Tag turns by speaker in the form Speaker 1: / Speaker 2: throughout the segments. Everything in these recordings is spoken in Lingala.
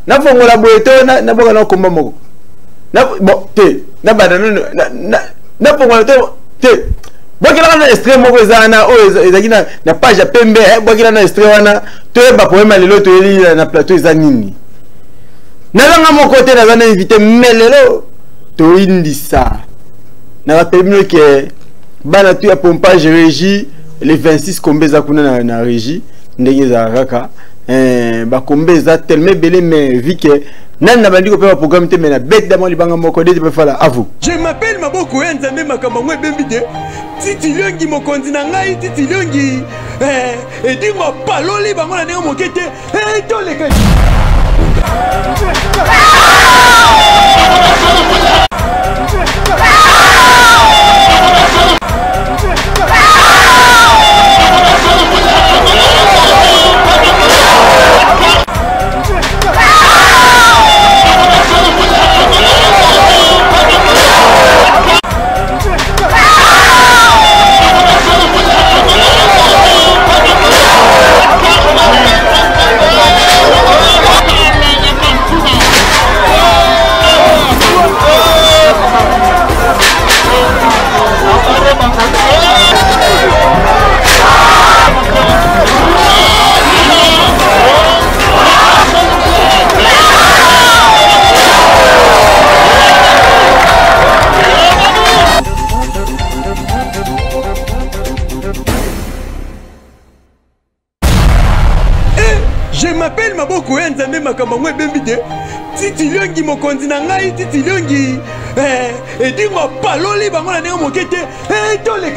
Speaker 1: na fongola boeto na boka na komba moko na bon te na badana na fongola te bokila na extrait moko ezana o ezaki na page ya pembe bokila na extrait wana to ba poema lelo to yeli na plateau ezanini na langa moko te na zana invité melelo to indisa na ba termino ke bana tu ya pompage régie les 26 kombeza kuna na régie ndenge za raka ba kombeza tellement belé mais vu que nan na bandi ko pe programme te mais na bête d'amont libanga moko de pe fala à vous. Je m'appelle Maboko Nzambe makamba ngwe bembide titi longi mokonzi na ngai titi longi et dingo paloli bango na ndenge mokete to le ka Je m'appelle Maboko Nzambe makamba ngwe bembide titi longi mokonzi na ngai titi longi et dingo paloli bango na ndenge mokete to le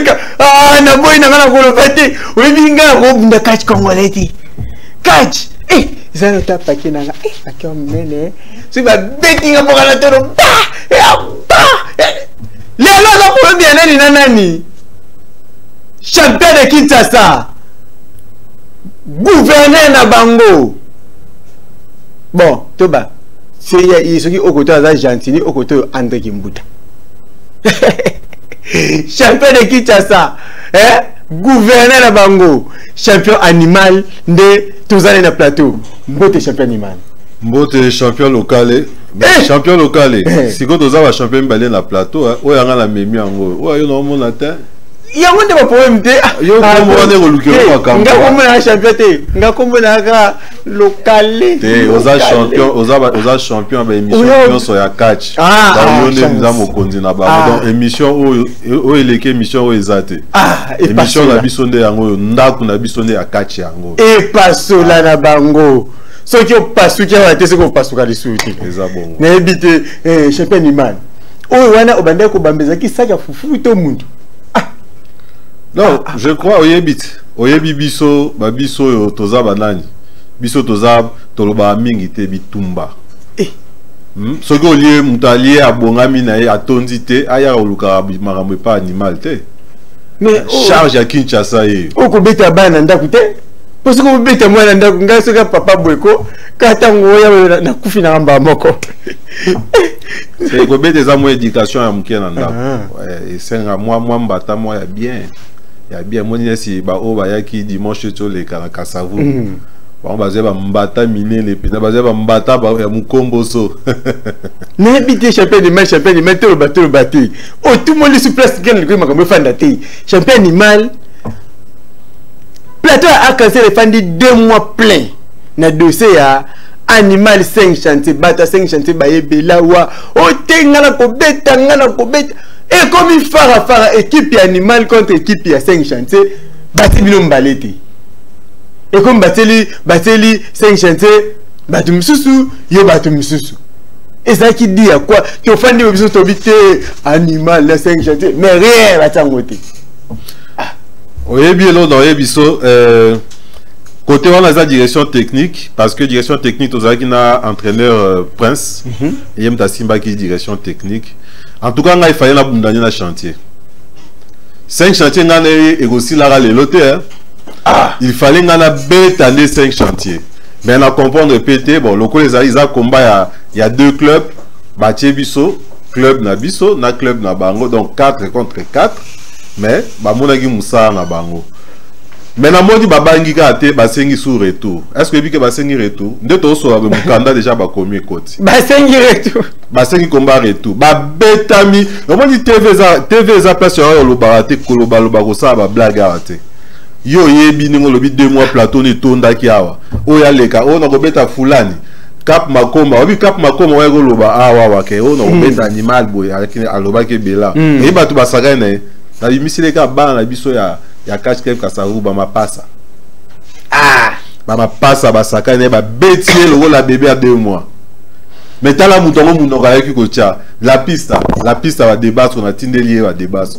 Speaker 1: ka ah na boy na ngana ko fete webinga ko bunda catch congolais catch zana ta paki na nga paki mene si ba betting boka na toro lelo za ko bien nani champion de Kinshasa, gouverneur na bango. Bon, toba, c'est ce qui au côté de Gentini, au côté de André Kimbuta. Champion de Kinshasa, gouverneur na bango, champion animal de tous les plateau. Mbote champion animal.
Speaker 2: Mbote champion local. Champion local. Si quand on a champion balé na plateau, où y a la mémie en gros, où y a un monde à terre.
Speaker 1: Il y a un problème de
Speaker 2: champion émission ya catch émission émission émission na biso nde yango ndako na biso nde ya catch yango
Speaker 1: et passo la na bango ce qui passe qui a été ce qu'on passe ka lisuti na ebite champion animal o wana obande ko bambeza ki saka fufu to mundu.
Speaker 2: Non, je crois oyebi biso babiso yo toza banani biso toza toloba mingi te bitumba soki olie mutalie abongami na ye atondi te aya oluka makambo pa animal te mais charge ya Kinshasa ye
Speaker 1: okobeta bana ndaku te parce que obeta mwana ndaku ngai soka papa bweko kata ngoya na kufi na ngamba moko
Speaker 2: c'est kobeta za mo éducation ya mke na ndaku et senga moi mbata moi ya bien. Il y a bien mon si ba o ba yaki dimanche to le Kasavu ba baze ba mbata mine le pena baze ba mbata ba ya mukomboso
Speaker 1: na bité champion animal to le bateau oh tout le monde sur place gagne le makambo fanda te champion animal plateau a cassé les fandi 2 mois plein na dossier ya animal 5 chantier bata 5 chantier ba yebela wa o tengala ko beta ngala ko beta. Et comme il fara équipe animal contre équipe à 5 chantiers, bati bino mbalete. Et comme bateli 5 chantiers, batu msusu, yo batu msusu. Et ça qui dit à quoi? Tu as fait des tobité animal les 5 chantiers, mais rien va t'engoter.
Speaker 2: Oyebi elo dans oyebiso côté on a la direction technique parce que direction technique aux na entraîneur Prince et yem ta Simba qui direction technique. En tout cas, il fallait la bundani na chantier. 5 chantiers ngana et aussi la lelote il fallait ngana bétaler 5 chantiers. Mais on a comprendre pété bon loko les a combat il y a 2 clubs, Batie biso, club na biso, na club na bango donc 4 contre 4 mais ba monaki musa na bango. Maintenant, moi, je babangi kate basengi sous retour. Est-ce que que basengi retour? Nde to so avec mon candidat déjà ba komi côté.
Speaker 1: Basengi retour.
Speaker 2: Basengi combat retour. Ba betami. Comment dit TV za place sur le barate koloba lo ba ko sa ba blague ate. Yo yebi ningo lobi 2 mois plateau ni tonda ki awa. O ya leka o na ko beta fulani. Cap Makoma, obi Cap Makoma wa ko loba awa wa ke o na ko beta animal boy akini aloba ke bela. E ba tu basaga na na bimisile ka ba na biso ya cache quelque kasaru ba mapasa.
Speaker 1: Ah,
Speaker 2: ba mapasa ba sakane ba betie le la bébé à 2 mois. Mais tala mutongo munoka yaki ko tia la piste va débattre on a tindeli va débattre.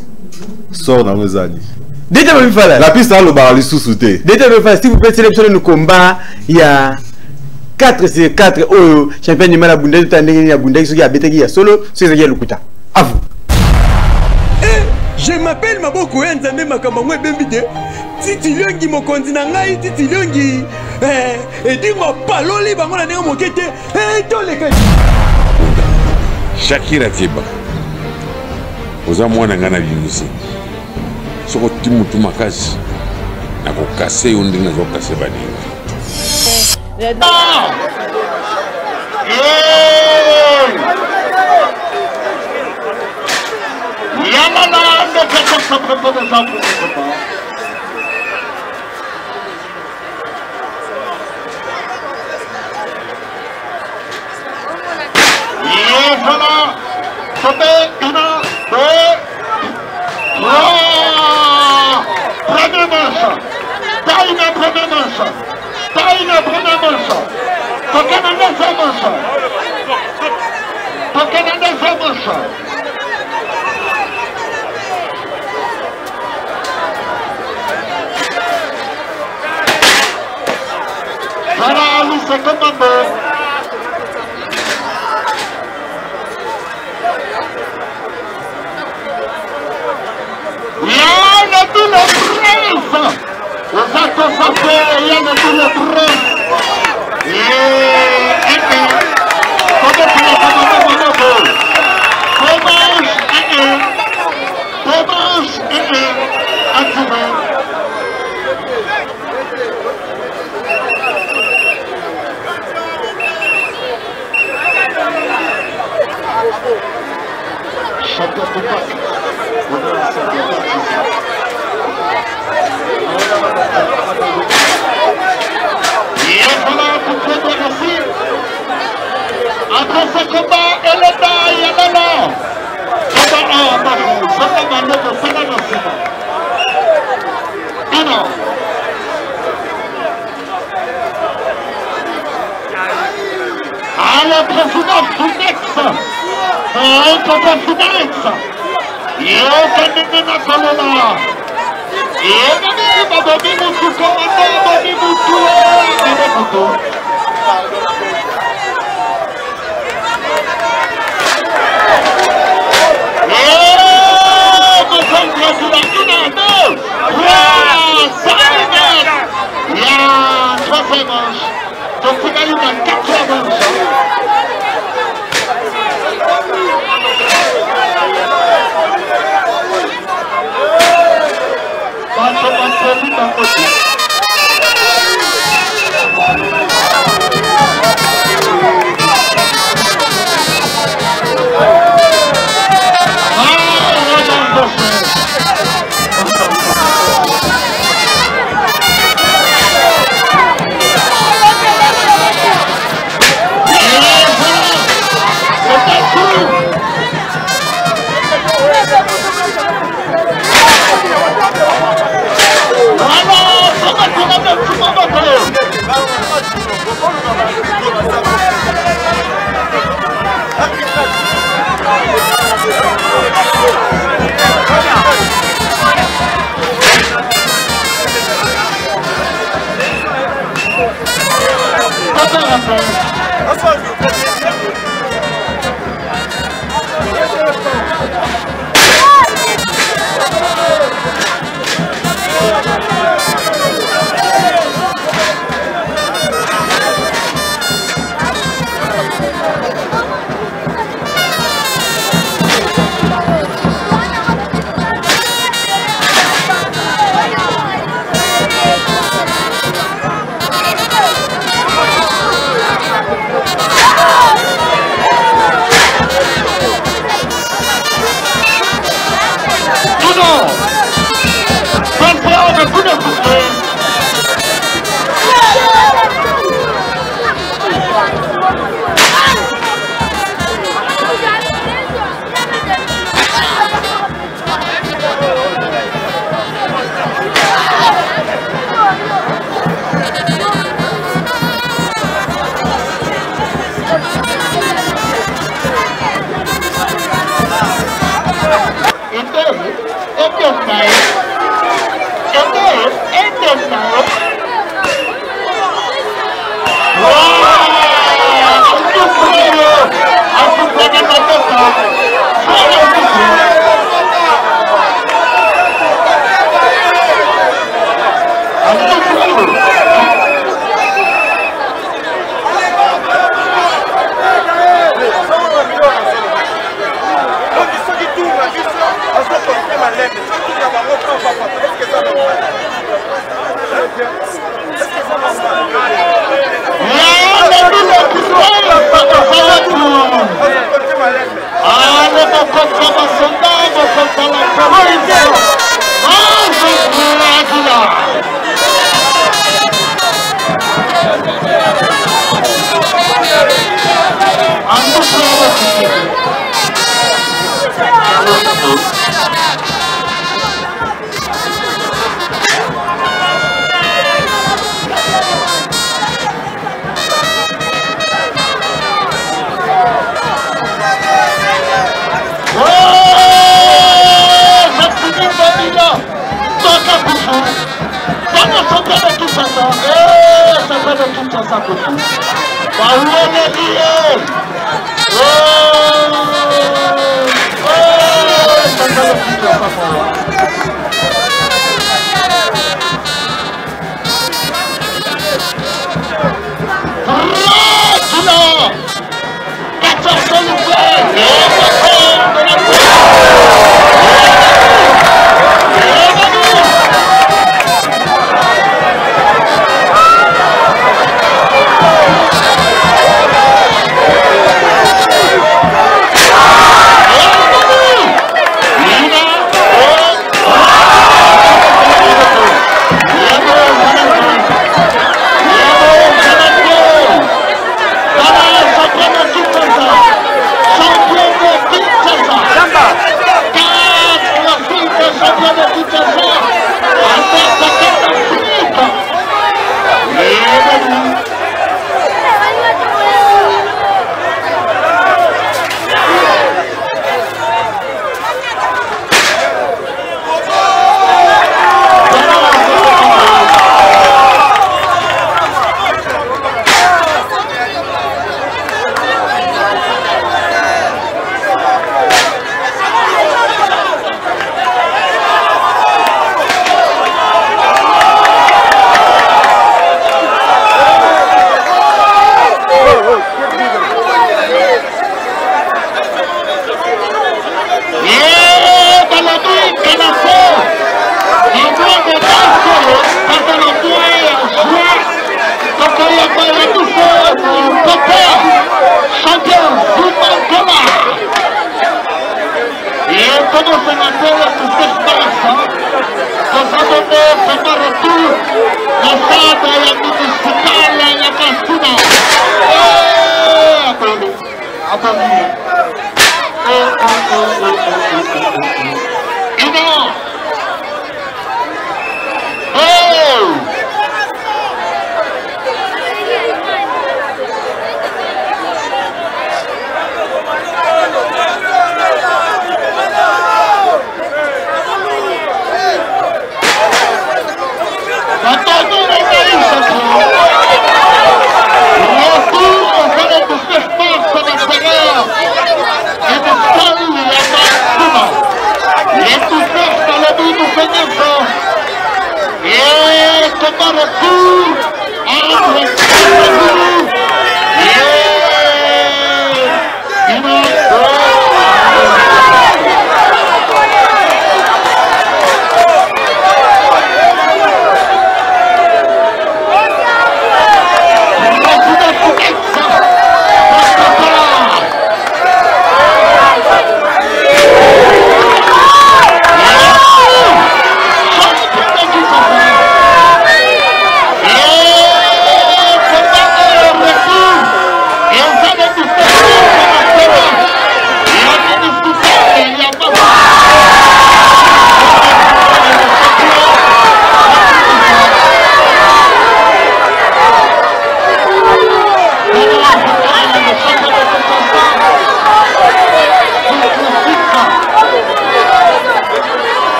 Speaker 2: Sort dans nos années.
Speaker 1: Déjà me fala.
Speaker 2: La piste le bar les sous-souté.
Speaker 1: Déjà me fala si vous pouvez sélectionner le combat, il y a 4 sur 4 au champion du Mala Bundesliga tandis ya Bundesliga ya beteki ya solo, c'est ça qui est le kuta. À vous.
Speaker 3: Je m'appelle Maboko Nzambe Makamangwe Bembide. Titi Liongi mokonzi na ngai Titi Liongi. Edingo paloli bango na ndenge mokete. Toleka.
Speaker 4: Shakira Tiba. Oza mwana ngana bimusi. Soko timutu makasi. Na kokase yo ndenge zo kase baninga.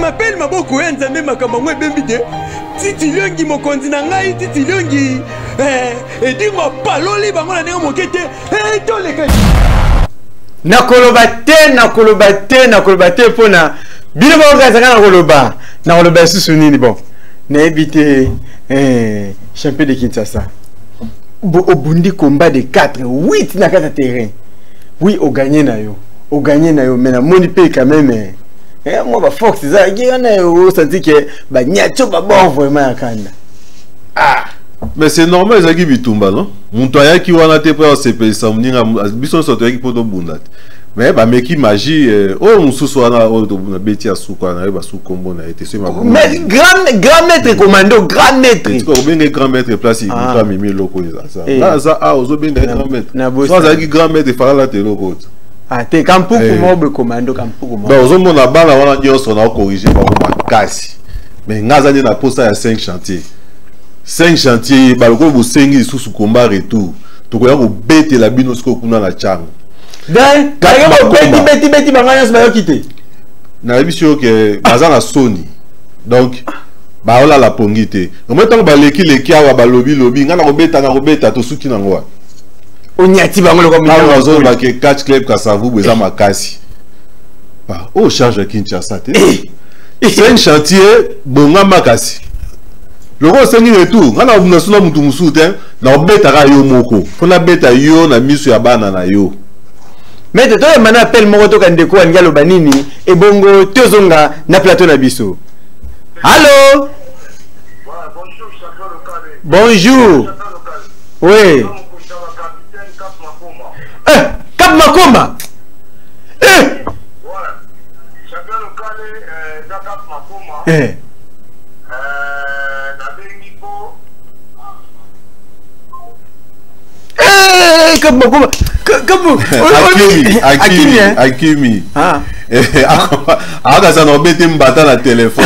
Speaker 3: m'appelle Maboko Nzambe makambo ngwe bembide titi longi mokonzi na ngai titi longi edingo paloli bango na ndenge mokete toleka
Speaker 1: nakoloba te pona bino bakokazaka nakoloba lisusu nini bon nayebi te champion de Kinshasa obundi combat de 4-8 na kata terrain oui ogagné na yo mais na moni pe quand même moi ba Fox ça qui on a senti que ba nyacho ba bon vraiment yakanda
Speaker 2: Mais c'est normal, ça qui bitumba, non? Montoya qui wana te pour CP samninga bison sotoya qui poto bundat. Mais bah mais qui magie oh mususu wana oh to buna beti asuka na ba su kombo na été c'est ma.
Speaker 1: Mais grand maître commando, grand maître.
Speaker 2: Tu connais bien grand maître place il doit mimi loko ça. Là ça ah ozo bien grand maître. Soit ça qui grand maître fera la te loko.
Speaker 1: Ah te kampu ko mo commando kampu ko mo.
Speaker 2: Bah ozo mona bala wana nyonso na corriger ba ko makasi. Mais ngaza ni na posta ya 5 chantiers. 5 chantiers, baloko bo sengi sous combat retour. Tokoya ko bete la bino sko kuna na chang.
Speaker 1: Ben, beti banganya se bayo kité.
Speaker 2: Na biso que baza na Sony. Donc ba ola la pongité. Au moins tant ba leki awa ba lobi ngana ko beta to suki na ngwa.
Speaker 1: Onyati bangolo ko
Speaker 2: na zo ba ke catch club Kasavu beza makasi. Ba o charge Kinshasa te. 5 chantiers bonga makasi. Le roi sengi retour, on a une solo mutu musute, na obeta ka yo moko. Fona beta yo na misu ya bana na yo.
Speaker 1: Mais de toi mana appel moko to kandeko ngalo banini e bongo tozonga na plateau na biso. Allô? Bonjour. Oui. Cap Makoma.
Speaker 2: Akimi. Aka sana obete mbata na téléphone.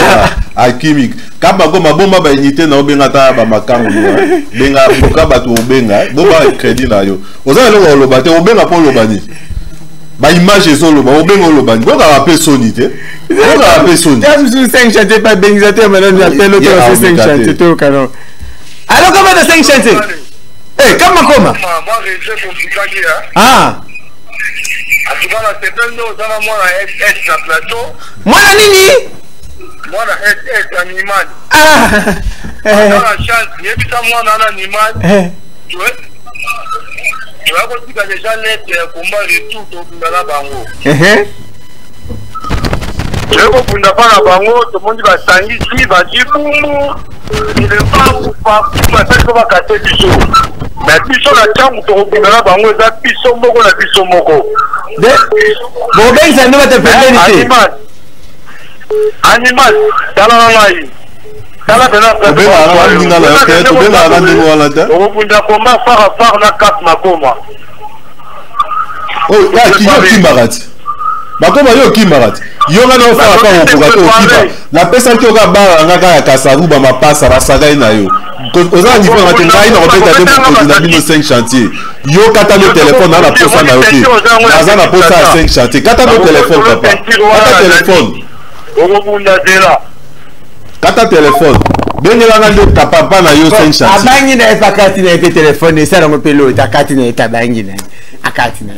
Speaker 2: Akimi. Kama goma bomba ba unité na obenga ta ba makango. Benga boka batu obenga. Bomba crédit na yo. Oza lo lo bate obenga po lo bani. Ba image zo lo ba obenga lo bani. Boka rappel sonité. Boka rappel sonité.
Speaker 1: Tam sur 5 chantiers pas bengisateur maintenant appelle l'autre sur 5 chantiers to canon. Alors comment de 5 chantiers? Eh, comment?
Speaker 5: Moi, je suis
Speaker 1: ah.
Speaker 5: Tu vas la septembre, dans la mois SS na plateau.
Speaker 1: Moi la nini?
Speaker 5: Moi la SS animal.
Speaker 1: Ah.
Speaker 5: Dans la chance, il y a plus moi dans l'animal. Tu vois? Tu vas voir déjà les combat et tout dans la bango. Tu vas pour n'a pas la bango, tout le monde va s'engager, il va dire il ne va pas faire comme casser du jour. Mais biso la chambre to bindana bango za biso moko na biso moko.
Speaker 1: Bon ben ça ne va te faire
Speaker 5: animal dala ngai. Dala dala
Speaker 2: to bela rango wala ta.
Speaker 5: O bunda koma fara na Cap Makoma.
Speaker 2: Oh ya ki marat. Bakoma yo ki marat. Yo nga no fara pa ko gato kiba. La pesa ki oka ba nga ka Kasavu ba mapasa ba saga na yo. Oza niveau na tengai na obeta de ko na bino 5 chantiers. Yo kata le téléphone na la posa na yoki. Aza na posa 5 chantiers. Kata le téléphone papa. Kata téléphone.
Speaker 5: O bunda dela.
Speaker 2: Kata téléphone. Bengela nga de papa na yo 5 chantiers.
Speaker 1: Abangi na efakati na téléphone ça na pelo ta kati na tabangi na. Akati na.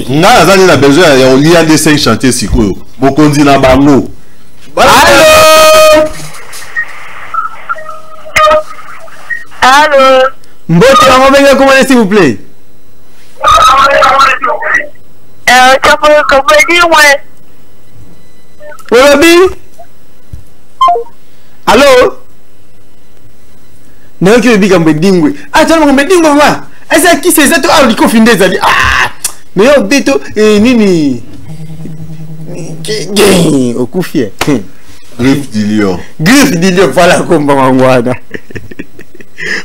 Speaker 2: Nga azani na besoin ya olia de 5 chantiers sikoyo. Bokonzi na bango.
Speaker 1: Allô?
Speaker 5: Allô?
Speaker 1: Mbote on va comment s'il vous plaît?
Speaker 5: Tu peux dire ouais.
Speaker 1: Olobi? Allô? Non que biga mbedingwe. Ah tu vas mbedingwe wa. Esa qui c'est ça toi au confiné ça dit ah. Mais au beto nini? Au kufie.
Speaker 2: Griffe du lion,
Speaker 1: voilà komba ngwana.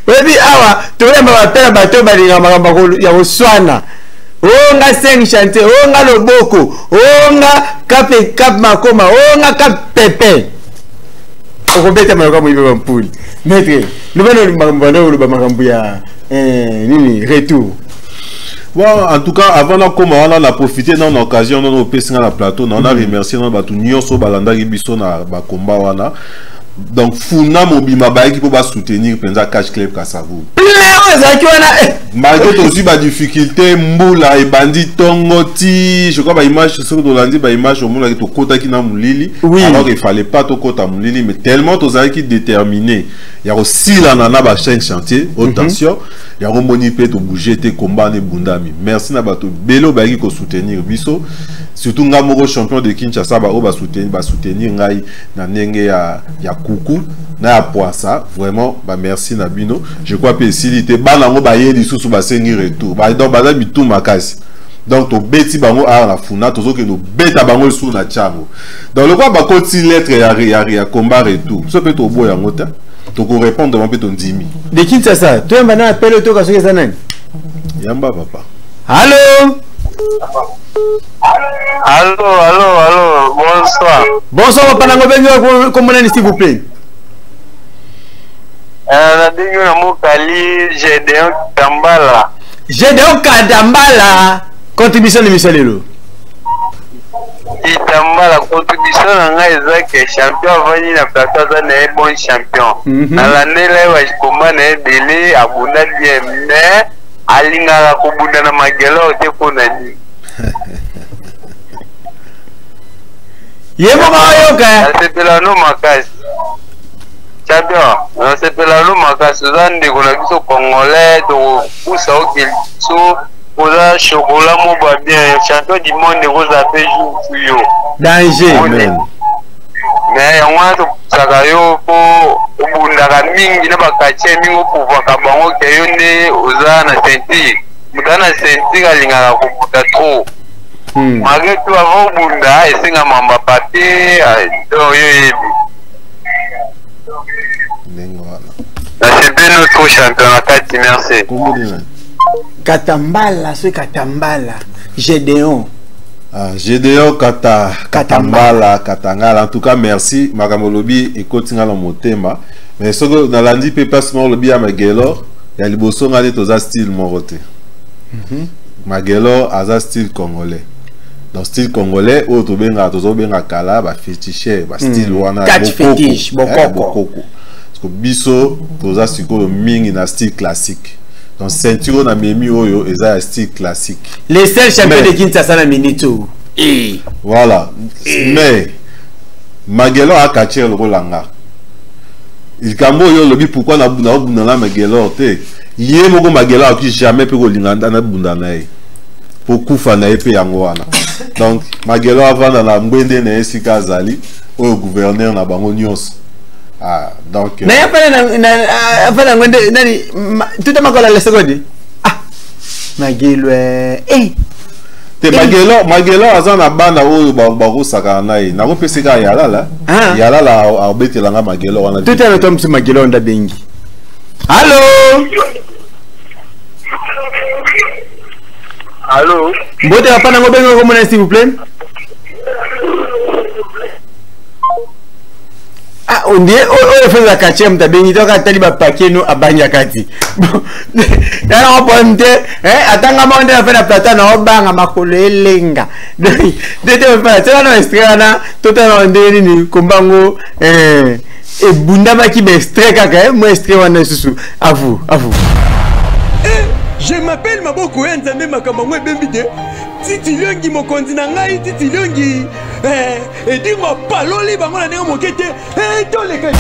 Speaker 1: Webi awa toyamba batela bato balinga makamba ya oswana. Onga 5 chantiers, onga loboko, onga Cap Makoma, onga Cap Pepe. Okobeta mayoka mu ibe mpuli. Maître, nous venons makambo le makambo ya nini retour.
Speaker 2: Bon, en tout cas, avant on a profité dans l'occasion, on a passé dans la plateau, on a remercié dans batou nyonso balanda biso na ba combat wana. Donc Funa Mobima qui peut soutenir Penza Cash Club Kasavu. Malgré aussi ba difficulté mbula et bandit tongoti, je crois ba image sur Dolandi ba image au monde to kota ki na mulili. Alors il fallait pas to kota mulili mais tellement to qui déterminé. Il y a aussi là nana ba chaîne chantier, attention, il y a remoni pe to bouger te combat ne bundami. Merci na bato belo ba qui ko soutenir biso. surtout nga moko champion de Kinshasa ba soutenir ngai na ndenge ya kuku na ya poisa vraiment ba merci na bino je crois que s'il était bana ngo ba yeli susu ba sengi retour ba donc ba bitu makasi donc to beti bango a la funa to que no beta bango sur na chango donc le quoi ba koti lettre ya combat retour so peut to boya ngota to ko répondre mon peu ton dimi
Speaker 1: de Kinshasa toi mbana appelle to ka soki zanani
Speaker 2: yamba papa
Speaker 1: allô.
Speaker 5: Allô, bonsoir.
Speaker 1: Bonsoir, papa Nango Bengo, comment est-ce s'il vous plaît?
Speaker 5: La dingue na mokali Gédéon Kambala.
Speaker 1: Gédéon Kambala. Contribution de Michel Lelo.
Speaker 5: Itambala contribution na ngai ezake champion avani na plateau na bon champion. Na l'année là wa komba na délai abunda bien mais alingaka kubunda na magelo te kona ni.
Speaker 1: Yemo mayoka.
Speaker 5: Sepela no makasi. Champion, sepela no makasi zande kona biso congolais to usa okilso oza chocolat mo ba bien champion du monde oza pe jour
Speaker 1: danger.
Speaker 5: Mais yango to sakayo po obundaka mingi na bakache mingi okuvaka bango ke yo nde oza na ceinture muta na ceinture alingaka kobuta trop malgré tout avant obunda esenga mamba papier oyo yebi c'est bien notre champion na kati merci
Speaker 1: Katambala, c'est Katambala. Gédéon.
Speaker 2: Gédéon Katambala, Katangala. En tout cas, merci. Makamolobi et Kotinga dans mon thème. Mais ce que dans l'andi pépassement le bien Magelor, il y a les bossons à l'état style moroté. Magelor a style congolais. Dans style congolais, autre benga, tozo benga kala, ba fétiché, ba style wana.
Speaker 1: Catch fétiche,
Speaker 2: bokoko. Parce que biso, toza siko le ming na style classique. Donc ceinture na memi oyo eza style classique.
Speaker 1: Les seuls champions de Kinshasa na minito.
Speaker 2: Voilà. Mais Magelor a catché le rolanga. Il kambo yo lobi pourquoi na bunda na Magelor te. Yé moko Magelor qui jamais peut kolinganda na bunda na ye. Pour kufa na epé yango wana. Donc Magelor avant na mbende na esika zali au gouverneur na bango nyonso. Ah, donc
Speaker 1: mais après nani tout est encore la seconde. Ah, Magelo
Speaker 2: te Magelo azana banda oyo ba saka nayi na ko peseka yalala abetela nga Magelo wana
Speaker 1: tout est tom sur Magelo nda bengi. Allô mbote papa Nango Bengo comment s'il vous plaît? Ah, on dit, on fait la quatrième, t'as béni, donc à taliba paquet, nous, à Banyakati. Bon, là, on peut me dire, attends, on va faire la platane, on va faire ma collègue, lenga. Donc, c'est un extrait, tout un rendez-vous, Kombango, et Bundama qui m'extrait, kaka, moi, extrait, on est sous. À vous.
Speaker 3: Je m'appelle Maboko Nzambe Makamangwe Bembide. Titi Liongi mokonzi na ngai Titi Liongi. Edi mo paloli bango na ndenge mokete. Toleka.